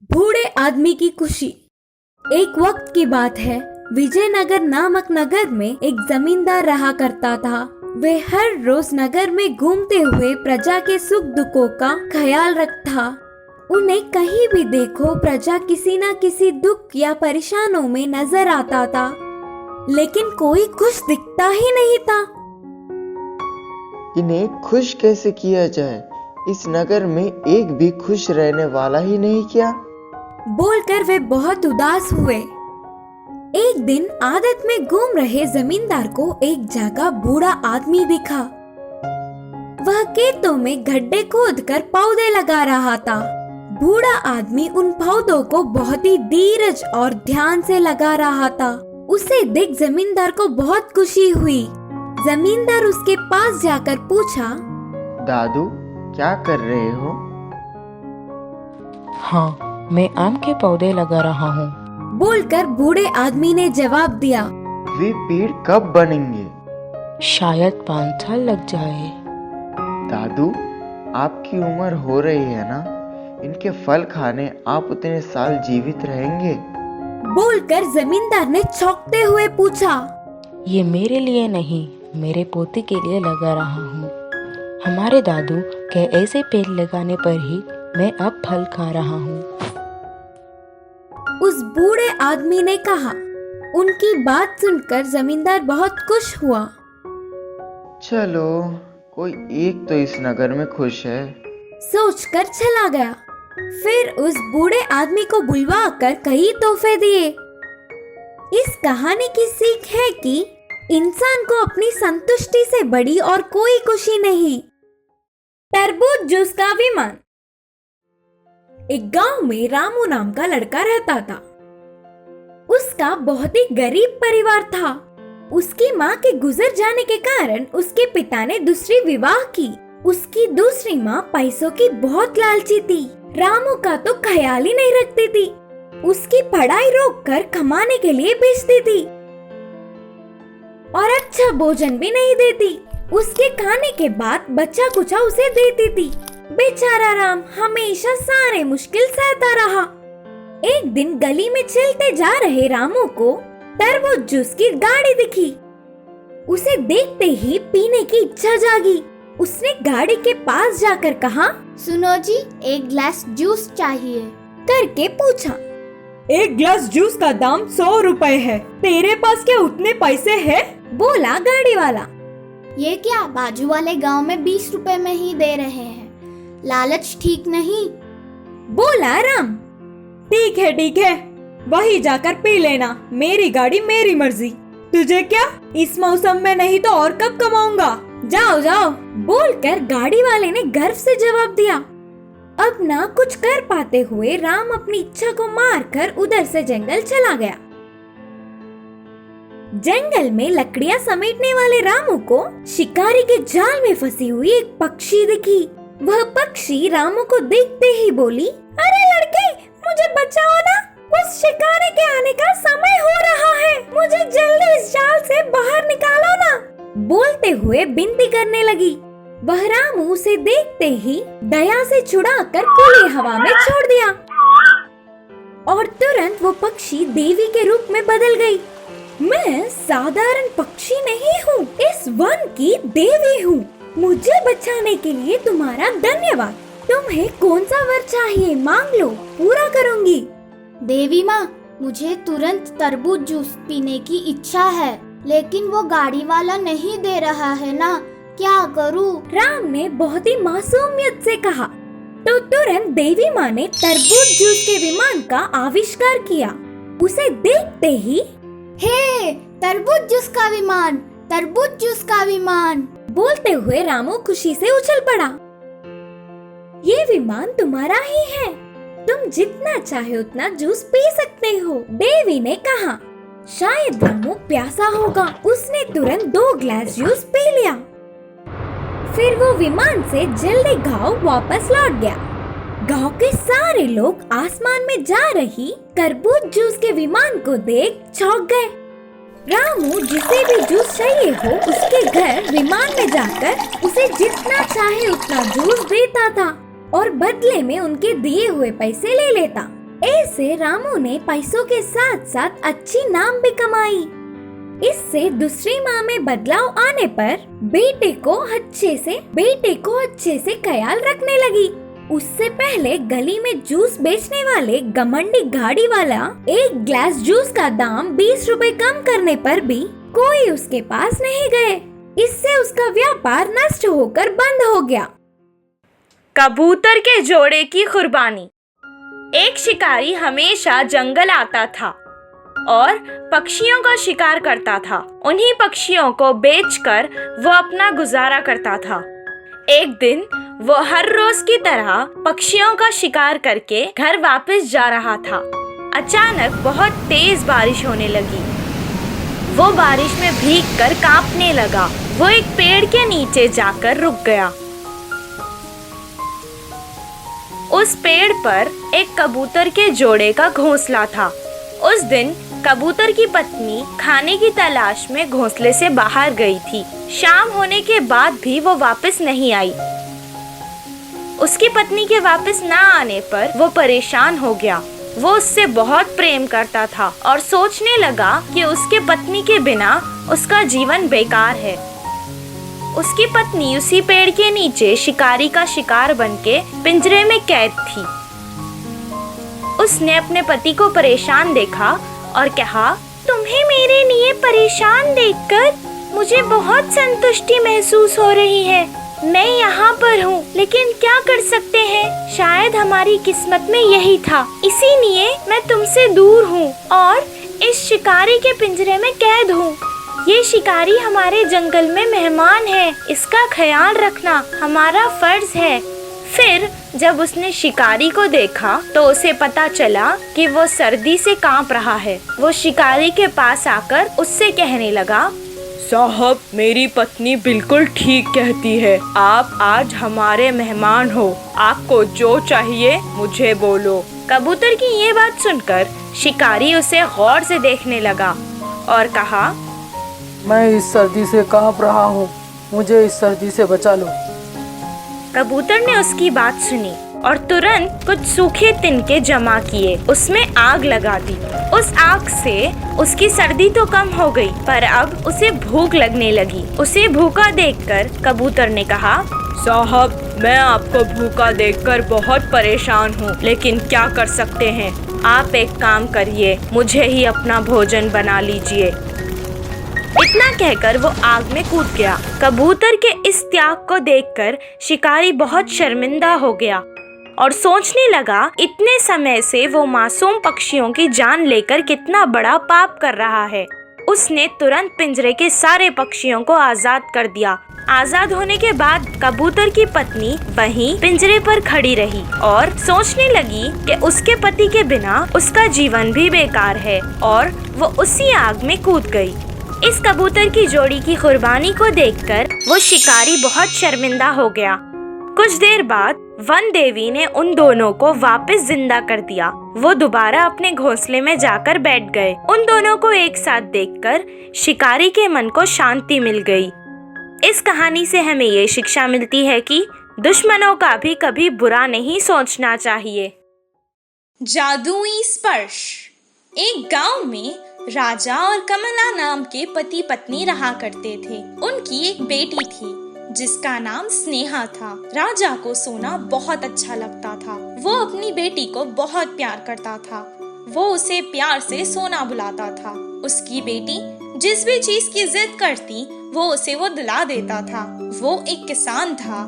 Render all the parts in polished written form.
बूढ़े आदमी की खुशी। एक वक्त की बात है, विजयनगर नामक नगर में एक जमींदार रहा करता था। वे हर रोज नगर में घूमते हुए प्रजा के सुख दुखों का ख्याल रखता। उन्हें कहीं भी देखो प्रजा किसी न किसी दुख या परेशानियों में नजर आता था, लेकिन कोई खुश दिखता ही नहीं था। इन्हें खुश कैसे किया जाए? इस नगर में एक भी खुश रहने वाला ही नहीं क्या? बोलकर वे बहुत उदास हुए। एक दिन आदत में घूम रहे जमींदार को एक जगह बूढ़ा आदमी दिखा। वह खेतों में गड्ढे खोदकर पौधे लगा रहा था। बूढ़ा आदमी उन पौधों को बहुत ही धीरज और ध्यान से लगा रहा था। उसे देख जमींदार को बहुत खुशी हुई। जमींदार उसके पास जाकर पूछा, दादू क्या कर रहे हो? हाँ, मैं आम के पौधे लगा रहा हूँ। बोलकर बूढ़े आदमी ने जवाब दिया, वे पेड़ कब बनेंगे? शायद 5 साल लग जाए। दादू आपकी उम्र हो रही है ना, इनके फल खाने आप उतने साल जीवित रहेंगे? बोलकर जमींदार ने चौंकते हुए पूछा, ये मेरे लिए नहीं, मेरे पोते के लिए लगा रहा हूँ। हमारे दादू के ऐसे पेड़ लगाने पर ही मैं अब फल खा रहा हूँ। उस बूढ़े आदमी ने कहा। उनकी बात सुनकर जमींदार बहुत खुश हुआ। चलो कोई एक तो इस नगर में खुश है, सोचकर चला गया। फिर उस बूढ़े आदमी को बुलवाकर कई तोहफे दिए। इस कहानी की सीख है कि इंसान को अपनी संतुष्टि से बड़ी और कोई खुशी नहीं। तरबूज जूस का विमान। एक गांव में रामू नाम का लड़का रहता था। उसका बहुत ही गरीब परिवार था। उसकी माँ के गुजर जाने के कारण उसके पिता ने दूसरी विवाह की। उसकी दूसरी माँ पैसों की बहुत लालची थी। रामू का तो ख्याल ही नहीं रखती थी। उसकी पढ़ाई रोककर कमाने के लिए भेजती थी और अच्छा भोजन भी नहीं देती। उसके खाने के बाद बच्चा कुचा उसे देती थी। बेचारा राम हमेशा सारे मुश्किल सहता रहा। एक दिन गली में चलते जा रहे रामू को तरबूज जूस की गाड़ी दिखी। उसे देखते ही पीने की इच्छा जागी। उसने गाड़ी के पास जाकर कहा, सुनो जी, एक गिलास जूस चाहिए। करके पूछा, एक गिलास जूस का दाम 100 रुपए है, तेरे पास क्या उतने पैसे है? बोला गाड़ी वाला। ये क्या, बाजू वाले गांव में 20 रुपए में ही दे रहे हैं, लालच ठीक नहीं। बोला राम। ठीक है, वही जाकर पी लेना, मेरी गाड़ी मेरी मर्जी। तुझे क्या, इस मौसम में नहीं तो और कब कमाऊंगा, जाओ। बोलकर गाड़ी वाले ने गर्व से जवाब दिया। अब ना कुछ कर पाते हुए राम अपनी इच्छा को मारकर उधर से जंगल चला गया। जंगल में लकड़ियां समेटने वाले रामू को शिकारी के जाल में फंसी हुई एक पक्षी दिखी। वह पक्षी रामू को देखते ही बोली, अरे लड़के, मुझे बचाओ ना, उस शिकारी के आने का समय हो रहा है, मुझे जल्दी इस जाल से बाहर निकालो ना। बोलते हुए विनती करने लगी। वह रामू उसे देखते ही दया से छुड़ाकर खुली हवा में छोड़ दिया और तुरंत वो पक्षी देवी के रूप में बदल गई। मैं साधारण पक्षी नहीं हूँ, इस वन की देवी हूँ। मुझे बचाने के लिए तुम्हारा धन्यवाद। तुम्हें कौन सा वर चाहिए मांग लो, पूरा करूँगी। देवी माँ, मुझे तुरंत तरबूज जूस पीने की इच्छा है, लेकिन वो गाड़ी वाला नहीं दे रहा है ना, क्या करूँ? राम ने बहुत ही मासूमियत से कहा। तो तुरंत देवी माँ ने तरबूज जूस के विमान का आविष्कार किया। उसे देखते ही, हे, तरबूज जूस का विमान, तरबूज जूस का विमान, बोलते हुए रामू खुशी से उछल पड़ा। ये विमान तुम्हारा ही है, तुम जितना चाहे उतना जूस पी सकते हो। देवी ने कहा। शायद रामू प्यासा होगा, उसने तुरंत 2 गिलास जूस पी लिया। फिर वो विमान से जल्दी गांव वापस लौट गया। गांव के सारे लोग आसमान में जा रही तरबूज जूस के विमान को देख चौंक गए। रामू जिसे भी जूस चाहिए हो उसके घर विमान में जाकर उसे जितना चाहे उतना जूस देता था और बदले में उनके दिए हुए पैसे ले लेता। ऐसे रामू ने पैसों के साथ साथ अच्छी नाम भी कमाई। इससे दूसरी माँ में बदलाव आने पर बेटे को अच्छे से ख्याल रखने लगी। उससे पहले गली में जूस बेचने वाले घमंडी गाड़ी वाला एक ग्लास जूस का दाम 20 रुपए कम करने पर भी कोई उसके पास नहीं गए। इससे उसका व्यापार नष्ट होकर बंद हो गया। कबूतर के जोड़े की कुर्बानी। एक शिकारी हमेशा जंगल आता था और पक्षियों का शिकार करता था। उन्हीं पक्षियों को बेचकर वो अपना गुजारा करता था। एक दिन वो हर रोज की तरह पक्षियों का शिकार करके घर वापस जा रहा था। अचानक बहुत तेज बारिश होने लगी। वो बारिश में भीगकर कांपने लगा। वो एक पेड़ के नीचे जाकर रुक गया। उस पेड़ पर एक कबूतर के जोड़े का घोंसला था। उस दिन कबूतर की पत्नी खाने की तलाश में घोंसले से बाहर गई थी। शाम होने के बाद भी वो वापस नहीं आई। उसकी पत्नी के वापस ना आने पर वो परेशान हो गया। वो उससे बहुत प्रेम करता था और सोचने लगा कि उसके पत्नी के बिना उसका जीवन बेकार है। उसकी पत्नी उसी पेड़ के नीचे शिकारी का शिकार बनके पिंजरे में कैद थी। उसने अपने पति को परेशान देखा और कहा, तुम्हें मेरे लिए परेशान देखकर मुझे बहुत संतुष्टि महसूस हो रही है। मैं यहाँ पर हूँ, लेकिन क्या कर सकते हैं, शायद हमारी किस्मत में यही था, इसीलिए मैं तुमसे दूर हूँ और इस शिकारी के पिंजरे में कैद हूँ। ये शिकारी हमारे जंगल में मेहमान है, इसका ख्याल रखना हमारा फर्ज है। फिर जब उसने शिकारी को देखा तो उसे पता चला कि वो सर्दी से कांप रहा है। वो शिकारी के पास आकर उससे कहने लगा, साहब, मेरी पत्नी बिल्कुल ठीक कहती है। आप आज हमारे मेहमान हो। आपको जो चाहिए मुझे बोलो। कबूतर की ये बात सुनकर शिकारी उसे गौर से देखने लगा और कहा, मैं इस सर्दी से कांप रहा हूँ, मुझे इस सर्दी से बचा लो। कबूतर ने उसकी बात सुनी और तुरंत कुछ सूखे तिनके जमा किए, उसमें आग लगा दी। उस आग से उसकी सर्दी तो कम हो गई, पर अब उसे भूख लगने लगी। उसे भूखा देखकर कबूतर ने कहा, साहब, मैं आपको भूखा देखकर बहुत परेशान हूँ, लेकिन क्या कर सकते हैं। आप एक काम करिए, मुझे ही अपना भोजन बना लीजिए। इतना कहकर वो आग में कूद गया। कबूतर के इस त्याग को देखकर शिकारी बहुत शर्मिंदा हो गया और सोचने लगा, इतने समय से वो मासूम पक्षियों की जान लेकर कितना बड़ा पाप कर रहा है। उसने तुरंत पिंजरे के सारे पक्षियों को आजाद कर दिया। आजाद होने के बाद कबूतर की पत्नी वहीं पिंजरे पर खड़ी रही और सोचने लगी कि उसके पति के बिना उसका जीवन भी बेकार है, और वो उसी आग में कूद गई। इस कबूतर की जोड़ी की कुर्बानी को देखकर वो शिकारी बहुत शर्मिंदा हो गया। कुछ देर बाद वन देवी ने उन दोनों को वापस जिंदा कर दिया। वो दोबारा अपने घोंसले में जाकर बैठ गए। उन दोनों को एक साथ देखकर शिकारी के मन को शांति मिल गई। इस कहानी से हमें ये शिक्षा मिलती है कि दुश्मनों का भी कभी बुरा नहीं सोचना चाहिए। जादुई स्पर्श। एक गांव में राजा और कमला नाम के पति पत्नी रहा करते थे। उनकी एक बेटी थी जिसका नाम स्नेहा था। राजा को सोना बहुत अच्छा लगता था। वो अपनी बेटी को बहुत प्यार करता था। वो उसे प्यार से सोना बुलाता था। उसकी बेटी जिस भी चीज की जिद करती वो दिला देता था। वो एक किसान था।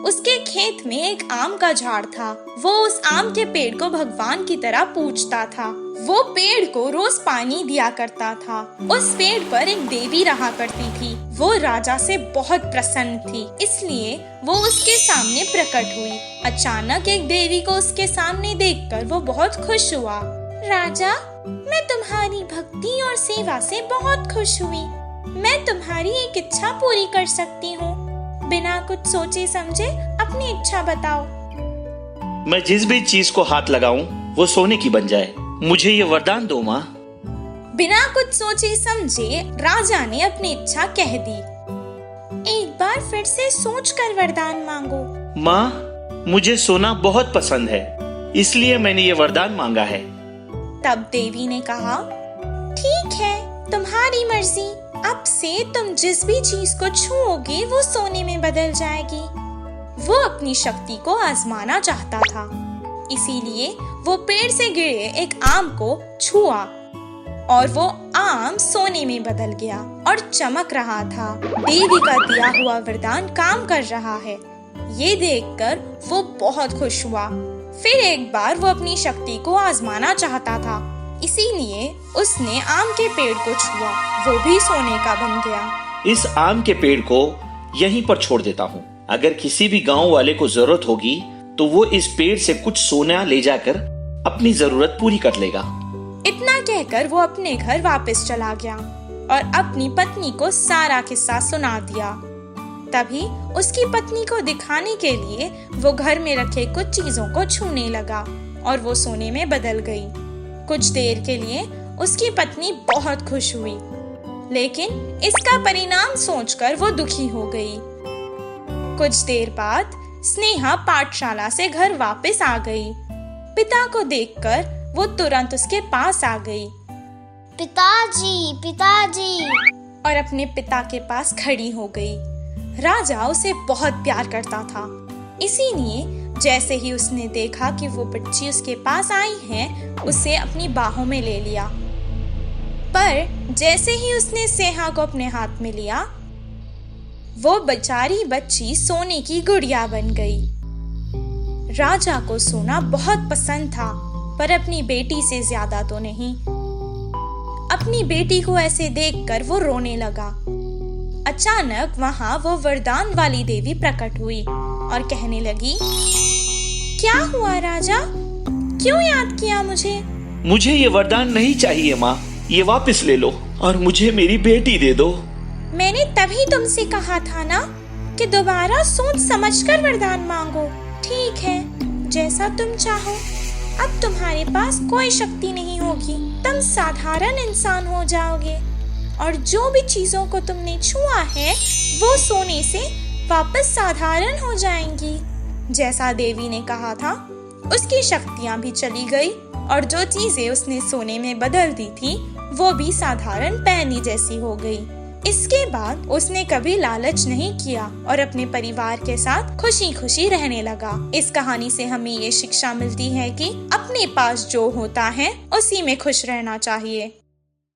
उसके खेत में एक आम का झाड़ था। वो उस आम के पेड़ को भगवान की तरह पूजता था। वो पेड़ को रोज पानी दिया करता था। उस पेड़ पर एक देवी रहा करती थी। वो राजा से बहुत प्रसन्न थी, इसलिए वो उसके सामने प्रकट हुई। अचानक एक देवी को उसके सामने देखकर वो बहुत खुश हुआ। राजा, मैं तुम्हारी भक्ति और सेवा से बहुत खुश हुई। मैं तुम्हारी एक इच्छा पूरी कर सकती हूँ। बिना कुछ सोचे समझे अपनी इच्छा बताओ। मैं जिस भी चीज को हाथ लगाऊं वो सोने की बन जाए। मुझे ये वरदान दो माँ। बिना कुछ सोचे समझे राजा ने अपनी इच्छा कह दी। एक बार फिर से सोचकर वरदान मांगो। माँ, मुझे सोना बहुत पसंद है। इसलिए मैंने ये वरदान मांगा है। तब देवी ने कहा, ठीक है, तुम्हारी मर्जी। अब से तुम जिस भी चीज को छूओगे वो सोने में बदल जाएगी। वो अपनी शक्ति को आजमाना चाहता था, इसीलिए वो पेड़ से गिरे एक आम को छुआ और वो आम सोने में बदल गया और चमक रहा था। देवी का दिया हुआ वरदान काम कर रहा है, ये देखकर वो बहुत खुश हुआ। फिर एक बार वो अपनी शक्ति को आजमाना चाहता था, इसीलिए उसने आम के पेड़ को छुआ, वो भी सोने का बन गया। इस आम के पेड़ को यहीं पर छोड़ देता हूँ। अगर किसी भी गांव वाले को जरूरत होगी तो वो इस पेड़ से कुछ सोना ले जाकर अपनी जरूरत पूरी कर लेगा। इतना कहकर वो अपने घर वापस चला गया और अपनी पत्नी को सारा किस्सा सुना दिया। तभी उसकी पत्नी को दिखाने के लिए वो घर में रखे कुछ चीजों को छूने लगा और वो सोने में बदल गई। कुछ देर के लिए उसकी पत्नी बहुत खुश हुई, लेकिन इसका परिणाम सोचकर वो दुखी हो गई। कुछ देर बाद स्नेहा पाठशाला से घर वापस आ गई। पिता को देखकर वो तुरंत उसके पास आ गई। पिताजी, पिताजी, और अपने पिता के पास खड़ी हो गई। राजा उसे बहुत प्यार करता था, इसीलिए जैसे ही उसने देखा कि वो बच्ची उसके पास आई है, उसे अपनी बाहों में ले लिया। पर जैसे ही उसने स्नेहा को अपने हाथ में लिया, वो बेचारी बच्ची सोने की गुड़िया बन गई। राजा को सोना बहुत पसंद था, पर अपनी बेटी से ज्यादा तो नहीं। अपनी बेटी को ऐसे देखकर वो रोने लगा। अचानक वहां वो वरदान वाली देवी प्रकट हुई और कहने लगी, क्या हुआ राजा, क्यों याद किया मुझे? मुझे ये वरदान नहीं चाहिए माँ, ये वापस ले लो और मुझे मेरी बेटी दे दो। मैंने तभी तुमसे कहा था ना कि दोबारा सोच समझकर वरदान मांगो। ठीक है, जैसा तुम चाहो। अब तुम्हारे पास कोई शक्ति नहीं होगी, तुम साधारण इंसान हो जाओगे और जो भी चीजों को तुमने छुआ है वो सोने से वापस साधारण हो जाएंगी। जैसा देवी ने कहा था, उसकी शक्तियां भी चली गई और जो चीजें उसने सोने में बदल दी थी वो भी साधारण पैनी जैसी हो गई। इसके बाद उसने कभी लालच नहीं किया और अपने परिवार के साथ खुशी खुशी रहने लगा। इस कहानी से हमें ये शिक्षा मिलती है कि अपने पास जो होता है उसी में खुश रहना चाहिए।